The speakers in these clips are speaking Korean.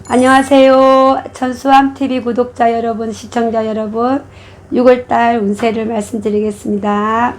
안녕하세요. 천수함TV 구독자 여러분, 시청자 여러분, 6월달 운세를 말씀드리겠습니다.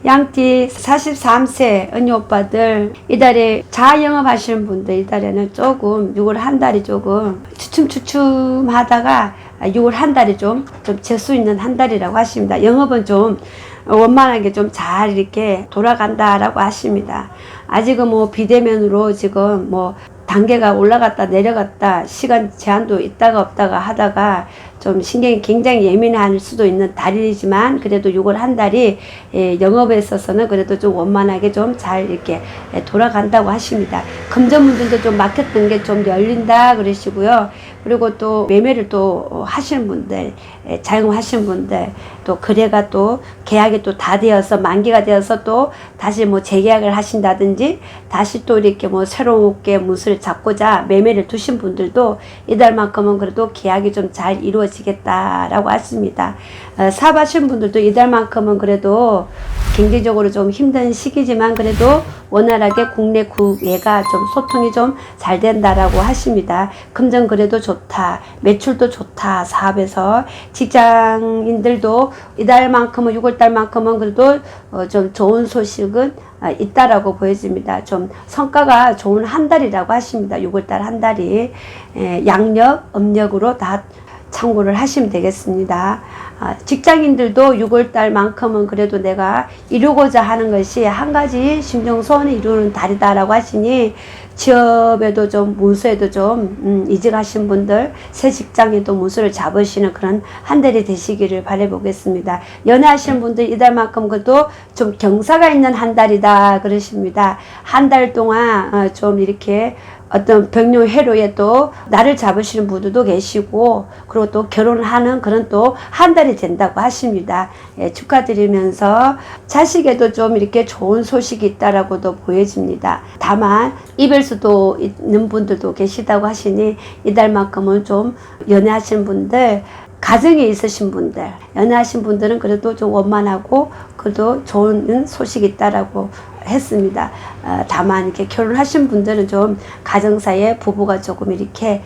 양띠 43세 언니 오빠들, 이달에 자영업 하시는 분들, 이달에는 조금 6월 한 달이 조금 주춤주춤 하다가 6월 한 달이 좀 재수 있는 한 달이라고 하십니다. 영업은 좀 원만하게 좀 잘 이렇게 돌아간다라고 하십니다. 아직은 뭐 비대면으로 지금 뭐 단계가 올라갔다 내려갔다 시간 제한도 있다가 없다가 하다가 좀 신경이 굉장히 예민할 수도 있는 달이지만, 그래도 6월 한 달이 영업에 있어서는 그래도 좀 원만하게 좀 잘 이렇게 돌아간다고 하십니다. 금전분들도 좀 막혔던 게 좀 열린다 그러시고요. 그리고 또 매매를 또 하시는 분들, 자영업하시는 분들, 또 거래가 또 계약이 또 다 되어서 만기가 되어서 또 다시 뭐 재계약을 하신다든지 다시 또 이렇게 뭐 새롭게 무엇을 잡고자 매매를 두신 분들도 이달만큼은 그래도 계약이 좀 잘 이루어지겠다라고 하십니다. 사업하시는 분들도 이달만큼은 그래도 경제적으로 좀 힘든 시기지만 그래도 원활하게 국내 국외가 좀 소통이 좀 잘 된다라고 하십니다. 금전 그래도 좋다, 매출도 좋다, 사업에서 직장인들도 이달만큼은 6월달만큼은 그래도 좀 좋은 소식은 있다라고 보여집니다. 좀 성과가 좋은 한 달이라고 하십니다. 6월달 한 달이 양력, 음력으로 다 참고를 하시면 되겠습니다. 직장인들도 6월달만큼은 그래도 내가 이루고자 하는 것이 한 가지 심정소원을 이루는 달이다라고 하시니, 취업에도 좀 문서에도 좀 이직하신 분들, 새 직장에도 문서를 잡으시는 그런 한 달이 되시기를 바라보겠습니다. 연애하시는 분들 이달만큼 그래도 좀 경사가 있는 한 달이다 그러십니다. 한 달 동안 좀 이렇게 어떤 병료 회로에 또 나를 잡으시는 분들도 계시고, 그리고 또 결혼을 하는 그런 또 한 달이 된다고 하십니다. 축하드리면서 자식에도 좀 이렇게 좋은 소식이 있다라고도 보여집니다. 다만 이별 수도 있는 분들도 계시다고 하시니, 이달만큼은 좀 연애하시는 분들, 가정에 있으신 분들, 연애하신 분들은 그래도 좀 원만하고 그래도 좋은 소식이 있다라고 했습니다. 다만 이렇게 결혼하신 분들은 좀 가정사이에 부부가 조금 이렇게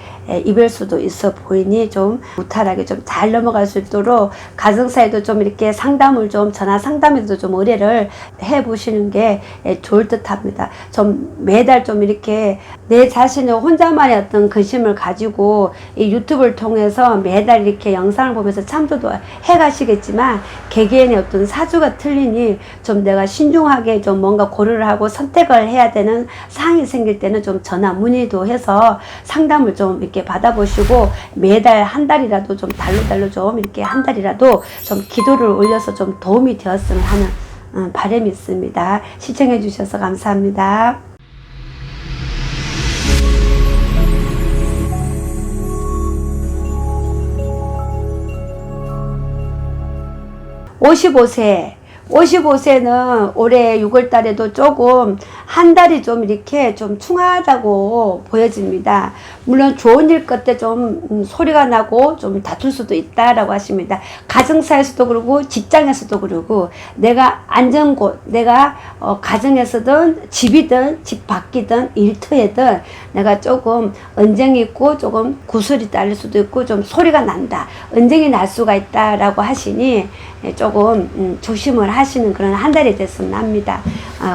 이별 수도 있어 보이니 좀 무탈하게 좀 잘 넘어갈 수 있도록 가정사이도 좀 이렇게 상담을 좀 전화 상담에도 좀 의뢰를 해 보시는 게 좋을 듯 합니다. 좀 매달 좀 이렇게 내 자신의 혼자만의 어떤 근심을 가지고 이 유튜브를 통해서 매달 이렇게 영상을 보면서 참조도 해 가시겠지만, 개개인의 어떤 사주가 틀리니 좀 내가 신중하게 좀 뭔가 고려를 하고 선택을 해야 되는 상황이 생길 때는 좀 전화 문의도 해서 상담을 좀 이렇게 받아보시고, 매달 한 달이라도 좀 달로 좀 이렇게 한 달이라도 좀 기도를 올려서 좀 도움이 되었으면 하는 바람이 있습니다. 시청해 주셔서 감사합니다. (55세) 올해 6월달에도 조금 한 달이 좀 이렇게 좀 충하다고 보여집니다. 물론 좋은 일 끝에 좀 소리가 나고 좀 다툴 수도 있다라고 하십니다. 가정사에서도 그러고 직장에서도 그러고, 내가 앉은 곳, 내가 가정에서든 집이든 집 밖이든 일터에든 내가 조금 언쟁이 있고 조금 구설이 딸릴 수도 있고 좀 소리가 난다, 언쟁이 날 수가 있다라고 하시니 조금 조심을 하시는 그런 한 달이 됐으면 합니다.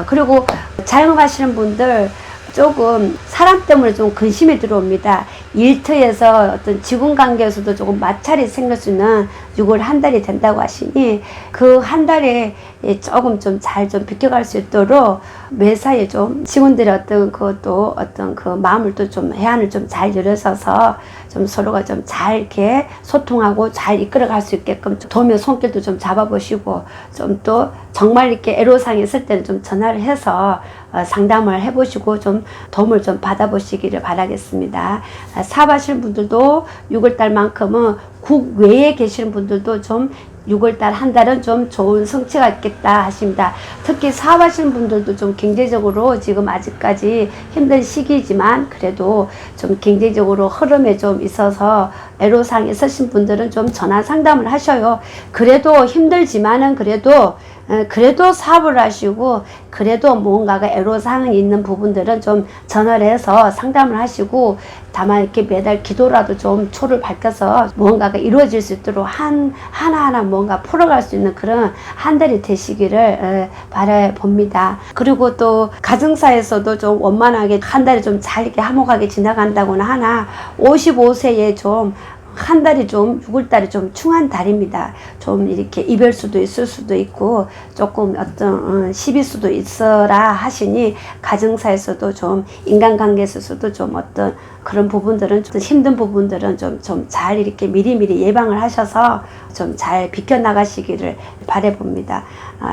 그리고 자영업하시는 분들 조금 사람 때문에 좀 근심이 들어옵니다. 일터에서 어떤 직원 관계에서도 조금 마찰이 생길 수 있는 6월 한 달이 된다고 하시니, 그 한 달에 조금 좀 잘 좀 비켜갈 수 있도록 매사에 좀 직원들의 어떤 그것도 어떤 그 마음을 또 좀 해안을 좀 잘 열어서서 좀 서로가 좀 잘 이렇게 소통하고 잘 이끌어갈 수 있게끔 도움의 손길도 좀 잡아보시고, 좀 또 정말 이렇게 애로사항이 있을 때는 좀 전화를 해서 상담을 해보시고 좀 도움을 좀 받아보시기를 바라겠습니다. 사업하시는 분들도 6월달만큼은 국외에 계시는 분들도 좀 6월달 한 달은 좀 좋은 성취가 있겠다 하십니다. 특히 사업하시는 분들도 좀 경제적으로 지금 아직까지 힘든 시기지만 그래도 좀 경제적으로 흐름에 좀 있어서 애로사항이 있으신 분들은 좀 전화 상담을 하셔요. 그래도 힘들지만은 그래도 사업을 하시고 그래도 뭔가가 애로사항이 있는 부분들은 좀 전화를 해서 상담을 하시고 다만 이렇게 매달 기도라도 좀 초를 밝혀서 무언가가 이루어질 수 있도록 하나하나 뭔가 풀어갈 수 있는 그런 한 달이 되시기를 바라봅니다. 그리고 또 가정사에서도 좀 원만하게 한 달이 좀 잘 이렇게 화목하게 지나간다고나 하나 55세에 좀 한 달이 좀 6월달이 좀 충한 달입니다. 좀 이렇게 이별수도 있을 수도 있고 조금 어떤 시비 수도 있어라 하시니 가정사에서도 좀 인간관계에서도 좀 어떤 그런 부분들은 좀 힘든 부분들은 좀 잘 이렇게 미리미리 예방을 하셔서 좀 잘 비켜나가시기를 바라봅니다.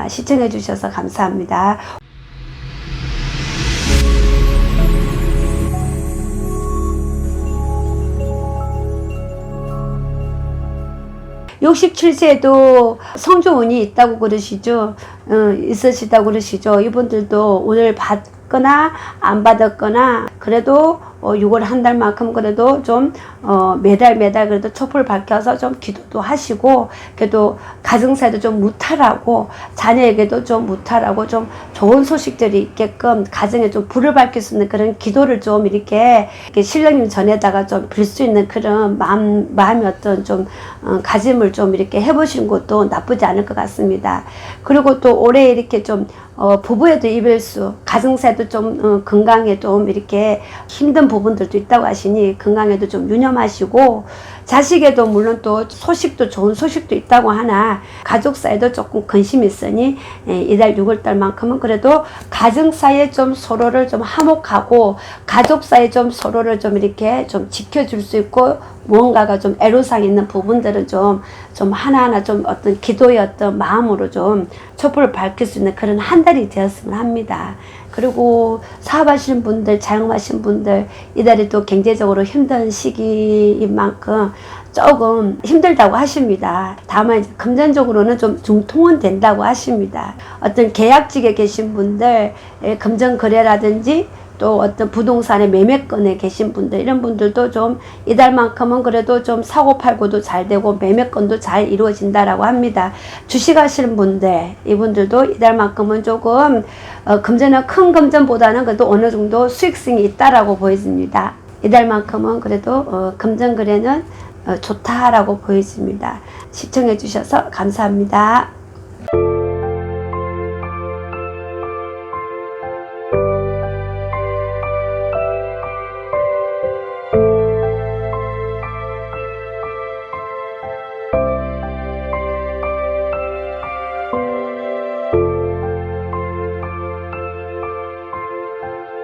시청해 주셔서 감사합니다. 67세도 성조운이 있다고 그러시죠. 있으시다고 그러시죠. 이분들도 오늘 받거나 안 받았거나 그래도 6월 한 달만큼 그래도 좀 매달 그래도 촛불 밝혀서 좀 기도도 하시고 그래도 가정사에도 좀 무탈하고 자녀에게도 좀 무탈하고 좀 좋은 소식들이 있게끔 가정에 좀 불을 밝힐 수 있는 그런 기도를 좀 이렇게 신령님 전에다가 좀 빌 수 있는 그런 마음이 어떤 좀 가짐을 좀 이렇게 해보시는 것도 나쁘지 않을 것 같습니다. 그리고 또 올해 이렇게 좀 부부에도 이별수, 가정사에도 좀 건강에 좀 이렇게 힘든 부분들도 있다고 하시니 건강에도 좀 유념하시고 자식에도 물론 또 소식도 좋은 소식도 있다고 하나 가족사에도 조금 근심이 있으니 이달 6월달만큼은 그래도 가정사에 좀 서로를 좀 화목하고 가족사에 좀 서로를 좀 이렇게 좀 지켜줄 수 있고 무언가가 좀 애로사항 있는 부분들은 좀 하나하나 좀 어떤 기도의 어떤 마음으로 좀 촛불을 밝힐 수 있는 그런 한 달이 되었으면 합니다. 그리고 사업하시는 분들, 자영업하시는 분들 이달이 또 경제적으로 힘든 시기인 만큼 조금 힘들다고 하십니다. 다만 이제 금전적으로는 좀 중통은 된다고 하십니다. 어떤 계약직에 계신 분들, 금전거래라든지 또 어떤 부동산의 매매권에 계신 분들 이런 분들도 좀 이달만큼은 그래도 좀 사고팔고도 잘 되고 매매권도 잘 이루어진다라고 합니다. 주식하시는 분들 이분들도 이달만큼은 조금 금전은 큰 금전보다는 그래도 어느 정도 수익성이 있다라고 보여집니다. 이달만큼은 그래도 금전 거래는 좋다라고 보여집니다. 시청해 주셔서 감사합니다.